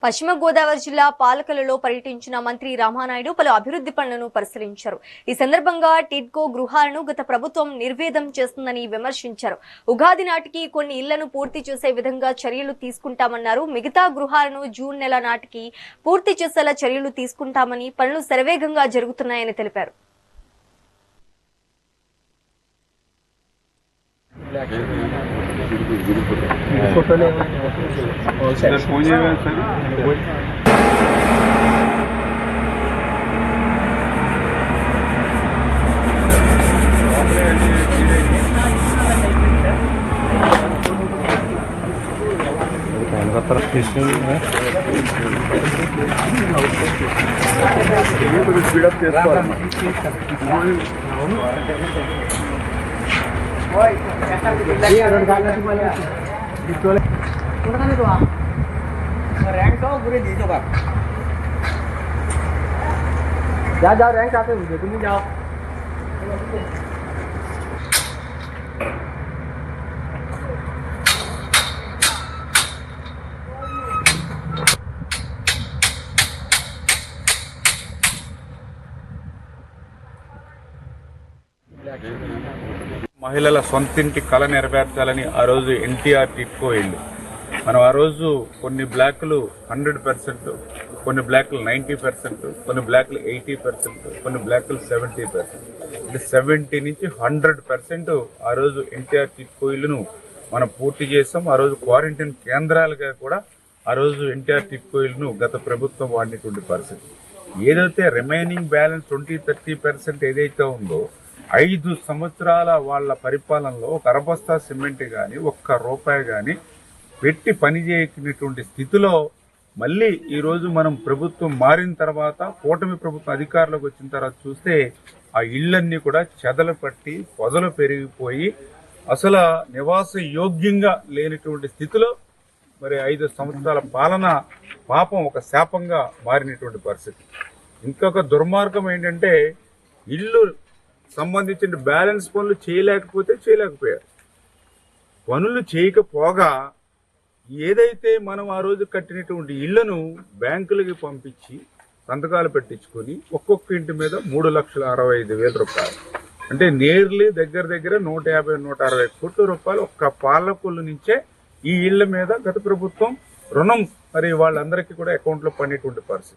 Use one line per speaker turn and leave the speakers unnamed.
పశ్చిమ గోదావరి జిల్లా పాలకలలో పర్యటించిన మంత్రి రామానాయుడు పలు అభివృద్ధి పనులను పరిశీలించారు. ఈ సందర్భంగా టిడ్కో గృహాలను గత ప్రభుత్వం నిర్వేదం చేస్తుందని విమర్శించారు. ఉగాది నాటికి కొన్ని ఇళ్లను పూర్తి చేసే విధంగా చర్యలు తీసుకుంటామన్నారు. మిగతా గృహాలను జూన్ నెల నాటికి పూర్తి చేసేలా చర్యలు తీసుకుంటామని, పనులు శరవేగంగా జరుగుతున్నాయని తెలిపారు.
जाओ रैंक आते हुए तुम जाओ।
మహిళల సొంతింటి కళ నెరవేర్చాలని ఆ రోజు ఎన్టీఆర్ టిడ్కో ఇల్లు మనం ఆ రోజు కొన్ని బ్లాకులు 100%, కొన్ని బ్లాకులు 90%, కొన్ని బ్లాకులు 80%, కొన్ని బ్లాకులు 70%, అంటే 70 నుంచి 100% ఆ రోజు ఎన్టీఆర్ టిడ్కో ఇల్లును మనం పూర్తి చేస్తాం. ఆ రోజు క్వారంటైన్ కేంద్రాలుగా కూడా ఆ రోజు ఎన్టీఆర్ టిడ్కో ఇల్లును గత ప్రభుత్వం వాడినటువంటి పరిస్థితి. ఏదైతే రిమైనింగ్ బ్యాలెన్స్ 20-30% ఏదైతే ఉందో 5 సంవత్సరాల వాళ్ళ పరిపాలనలో ఒక అరబస్తా సిమెంట్ కానీ ఒక్క రూపాయి కానీ పెట్టి పనిచేయనటువంటి స్థితిలో మళ్ళీ ఈరోజు మనం ప్రభుత్వం మారిన తర్వాత, కూటమి ప్రభుత్వం అధికారంలోకి వచ్చిన తర్వాత చూస్తే ఆ ఇళ్లన్నీ కూడా చెదలు పట్టి పొదలు పెరిగిపోయి అసలు నివాస యోగ్యంగా లేనటువంటి స్థితిలో మరి 5 సంవత్సరాల పాలన పాపం ఒక శాపంగా మారినటువంటి పరిస్థితి. ఇంకొక దుర్మార్గం ఏంటంటే ఇల్లు సంబంధించిన బ్యాలెన్స్ పనులు చేయలేకపోయారు. పనులు చేయకపోగా ఏదైతే మనం ఆ రోజు కట్టినటువంటి ఇళ్లను బ్యాంకులకి పంపించి సంతకాలు పెట్టించుకొని ఒక్కొక్క ఇంటి మీద 3,65,000 రూపాయలు, అంటే నేర్లీ దగ్గర 150-160 కోట్ల రూపాయలు ఒక్క పాలకుల నుంచే ఈ ఇళ్ల మీద గత ప్రభుత్వం రుణం మరి వాళ్ళందరికీ కూడా అకౌంట్లో పడేటువంటి పరిస్థితి.